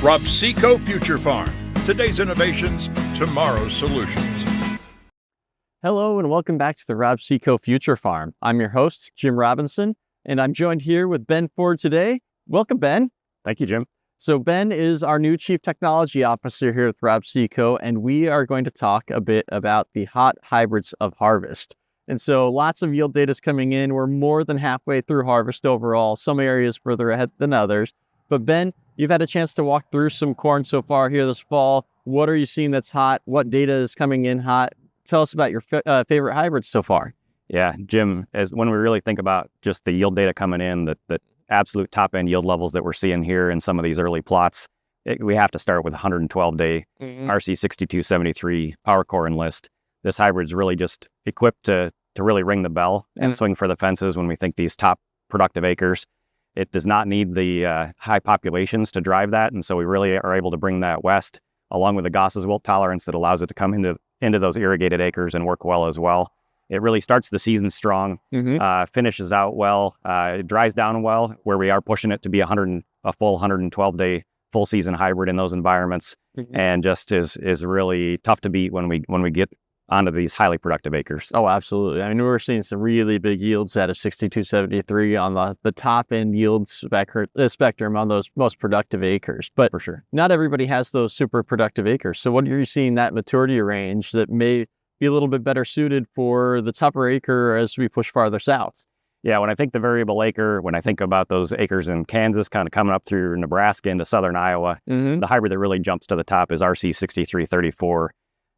Rob Seco Future Farm. Today's innovations, tomorrow's solutions. Hello and welcome back to the Rob Seco Future Farm. I'm your host, Jim Robinson, and I'm joined here with Ben Ford today. Welcome, Ben. Thank you, Jim. So Ben is our new Chief Technology Officer here at Rob Seco, and we are going to talk a bit about the hot hybrids of harvest. And so lots of yield data is coming in. We're more than halfway through harvest overall, some areas further ahead than others. But Ben, you've had a chance to walk through some corn so far here this fall. What are you seeing that's hot? What data is coming in hot? Tell us about your favorite hybrids so far. Yeah, Jim, when we really think about just the yield data coming in, the absolute top end yield levels that we're seeing here in some of these early plots, we have to start with 112-day RC6273 Power Core Enlist. This hybrid's really just equipped to really ring the bell and swing for the fences when we think these top productive acres. It does not need the high populations to drive that, and so we really are able to bring that west, along with the Goss's wilt tolerance that allows it to come into those irrigated acres and work well as well. It really starts the season strong, finishes out well, it dries down well, where we are pushing it to be a full 112-day full season hybrid in those environments, and just is really tough to beat when we get onto these highly productive acres. Oh, absolutely. I mean, we're seeing some really big yields out of 6273 on the top end yield spectrum on those most productive acres. But for sure, not everybody has those super productive acres. So what are you seeing that maturity range that may be a little bit better suited for the tougher acre as we push farther south? Yeah, when I think the variable acre, when I think about those acres in Kansas kind of coming up through Nebraska into southern Iowa, the hybrid that really jumps to the top is RC6334.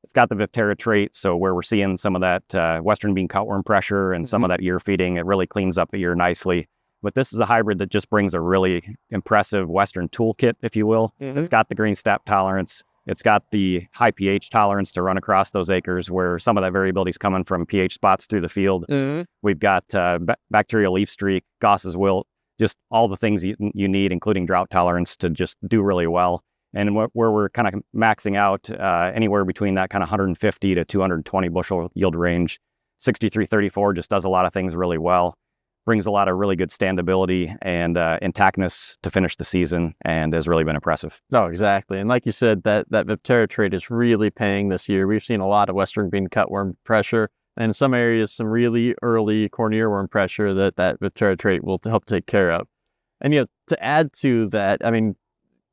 It's got the Viptera trait, so where we're seeing some of that western bean cutworm pressure and some of that ear feeding, it really cleans up the ear nicely. But this is a hybrid that just brings a really impressive western toolkit, if you will. It's got the green stap tolerance. It's got the high pH tolerance to run across those acres where some of that variability is coming from pH spots through the field. We've got bacterial leaf streak, Goss's wilt, just all the things you need, including drought tolerance, to just do really well. And where we're kind of maxing out anywhere between that kind of 150 to 220 bushel yield range, 6334 just does a lot of things really well, brings a lot of really good standability and intactness to finish the season, and has really been impressive. Oh, exactly. And like you said, that Viptera trait is really paying this year. We've seen a lot of western bean cutworm pressure, and in some areas, some really early corn earworm pressure that Viptera trait will help take care of. And to add to that, I mean,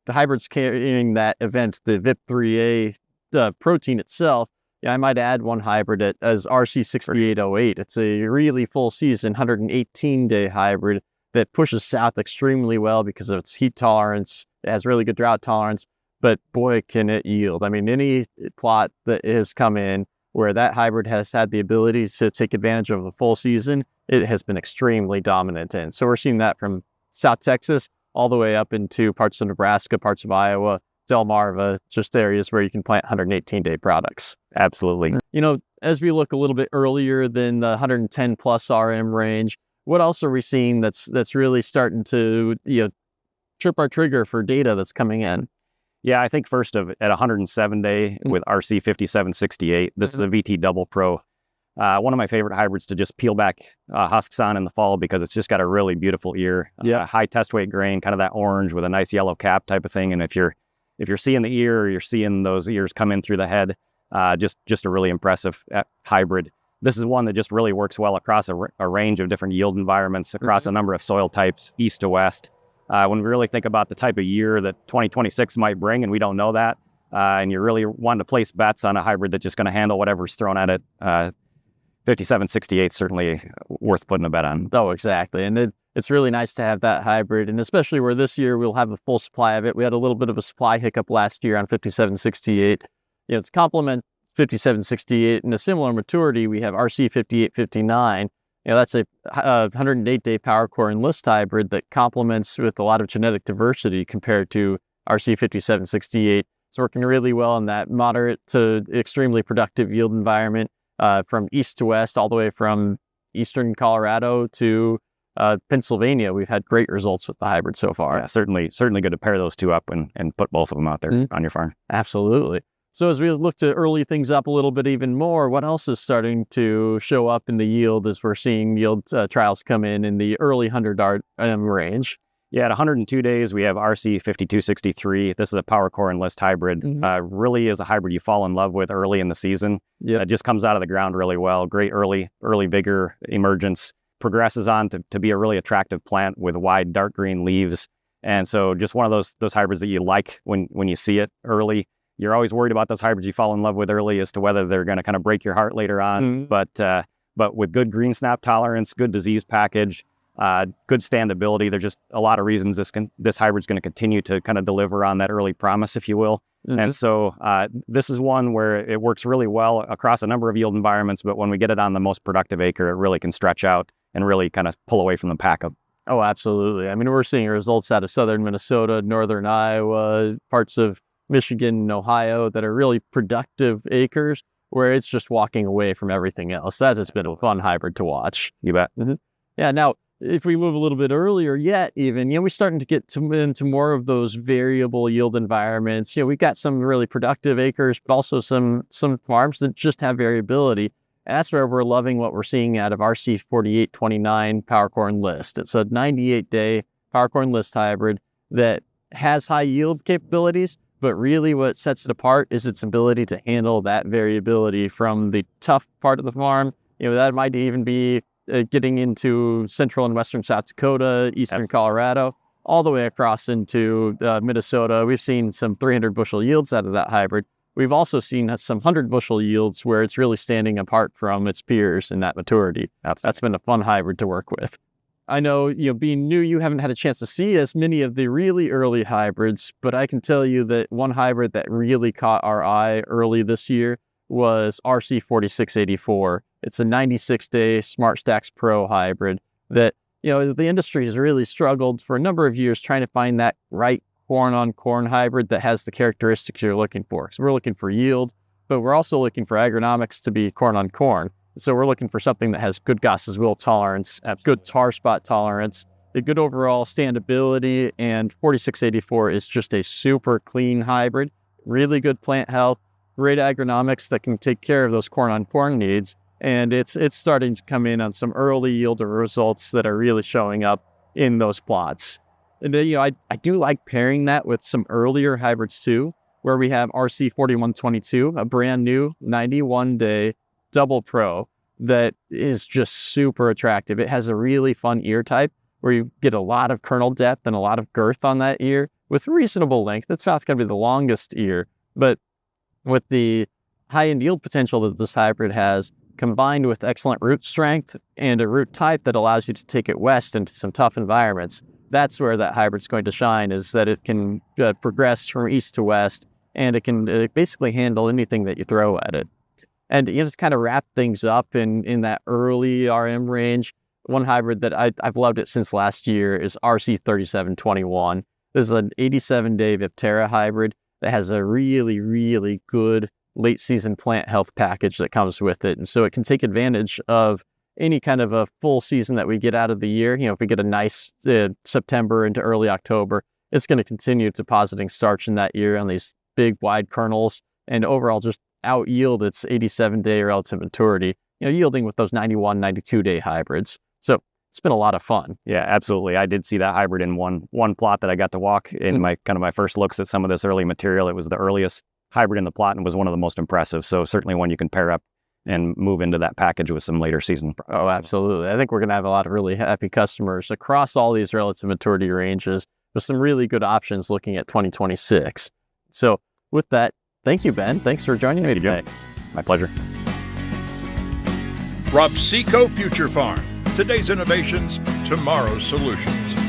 the hybrids carrying that event, the VIP3A protein itself, I might add one hybrid as RC6808. It's a really full season, 118-day hybrid that pushes south extremely well because of its heat tolerance. It has really good drought tolerance, but boy, can it yield. I mean, any plot that has come in where that hybrid has had the ability to take advantage of the full season, it has been extremely dominant in. So we're seeing that from South Texas all the way up into parts of Nebraska, parts of Iowa, Delmarva, just areas where you can plant 118-day products. Absolutely. As we look a little bit earlier than the 110 plus RM range, what else are we seeing that's really starting to trip our trigger for data that's coming in? Yeah, I think first at 107-day with RC5768, this is a VT Double Pro. One of my favorite hybrids to just peel back husks on in the fall because it's just got a really beautiful ear. High test weight grain, kind of that orange with a nice yellow cap type of thing. And if you're seeing the ear, or you're seeing those ears come in through the head, just a really impressive hybrid. This is one that just really works well across a range of different yield environments, across a number of soil types, east to west. When we really think about the type of year that 2026 might bring, and we don't know that, and you're really wanting to place bets on a hybrid that's just going to handle whatever's thrown at it, 5768 certainly worth putting a bet on. Oh, exactly. And it's really nice to have that hybrid, and especially where this year we'll have a full supply of it. We had a little bit of a supply hiccup last year on 5768. It's complement 5768 in a similar maturity. We have RC5859. That's a 108-day Power Core Enlist hybrid that complements with a lot of genetic diversity compared to RC5768. It's working really well in that moderate to extremely productive yield environment. From east to west, all the way from eastern Colorado to Pennsylvania. We've had great results with the hybrid so far. Yeah, certainly good to pair those two up and put both of them out there on your farm. Absolutely. So as we look to early things up a little bit even more, what else is starting to show up in the yield as we're seeing yield trials come in the early 100 range? Yeah, at 102 days, we have RC 5263. This is a power core enlist hybrid. Really is a hybrid you fall in love with early in the season. It just comes out of the ground really well. Great early vigor emergence. Progresses on to be a really attractive plant with wide dark green leaves. And so just one of those hybrids that you like when you see it early. You're always worried about those hybrids you fall in love with early as to whether they're going to kind of break your heart later on. But with good green snap tolerance, good disease package, good standability, there's just a lot of reasons this hybrid's going to continue to kind of deliver on that early promise, if you will. And so this is one where it works really well across a number of yield environments, but when we get it on the most productive acre, it really can stretch out and really kind of pull away from the pack. Oh, absolutely. I mean, we're seeing results out of southern Minnesota, northern Iowa, parts of Michigan and Ohio that are really productive acres where it's just walking away from everything else. That has been a fun hybrid to watch. You bet. Yeah. Now, if we move a little bit earlier yet, even, we're starting to get into more of those variable yield environments. We've got some really productive acres, but also some farms that just have variability. And that's where we're loving what we're seeing out of RC 4829 Power Core Enlist. It's a 98-day Power Core Enlist hybrid that has high yield capabilities, but really what sets it apart is its ability to handle that variability from the tough part of the farm. That might even be getting into central and western South Dakota, eastern Colorado, all the way across into Minnesota. We've seen some 300 bushel yields out of that hybrid. We've also seen some 100 bushel yields where it's really standing apart from its peers in that maturity. That's been a fun hybrid to work with. I know, being new, you haven't had a chance to see as many of the really early hybrids, but I can tell you that one hybrid that really caught our eye early this year was RC 4684. It's a 96-day Smart Stacks Pro hybrid that, the industry has really struggled for a number of years trying to find that right corn-on-corn hybrid that has the characteristics you're looking for. So we're looking for yield, but we're also looking for agronomics to be corn-on-corn. So we're looking for something that has good Gauss's wilt tolerance, good tar spot tolerance, a good overall standability, and 4684 is just a super clean hybrid, really good plant health, great agronomics that can take care of those corn-on-corn needs, and it's starting to come in on some early yield results that are really showing up in those plots. And I do like pairing that with some earlier hybrids too, where we have RC 4122, a brand new 91-day double pro that is just super attractive. It has a really fun ear type where you get a lot of kernel depth and a lot of girth on that ear with reasonable length. It's not going to be the longest ear, but with the high-end yield potential that this hybrid has, combined with excellent root strength and a root type that allows you to take it west into some tough environments, that's where that hybrid's going to shine, is that it can progress from east to west, and it can basically handle anything that you throw at it. And just kind of wrap things up in that early RM range. One hybrid that I've loved it since last year is RC 3721. This is an 87-day Viptera hybrid that has a really, really good late season plant health package that comes with it. And so it can take advantage of any kind of a full season that we get out of the year. If we get a nice September into early October, it's going to continue depositing starch in that ear on these big wide kernels and overall just out yield its 87-day relative maturity, yielding with those 91, 92-day hybrids. So it's been a lot of fun. Yeah, absolutely. I did see that hybrid in one plot that I got to walk in my first looks at some of this early material. It was the earliest hybrid in the plot and was one of the most impressive. So certainly one you can pair up and move into that package with some later season. Oh, absolutely. I think we're going to have a lot of really happy customers across all these relative maturity ranges with some really good options looking at 2026. So with that, thank you, Ben. Thanks for joining me today. My pleasure. Ropseco Future Farm. Today's innovations, tomorrow's solutions.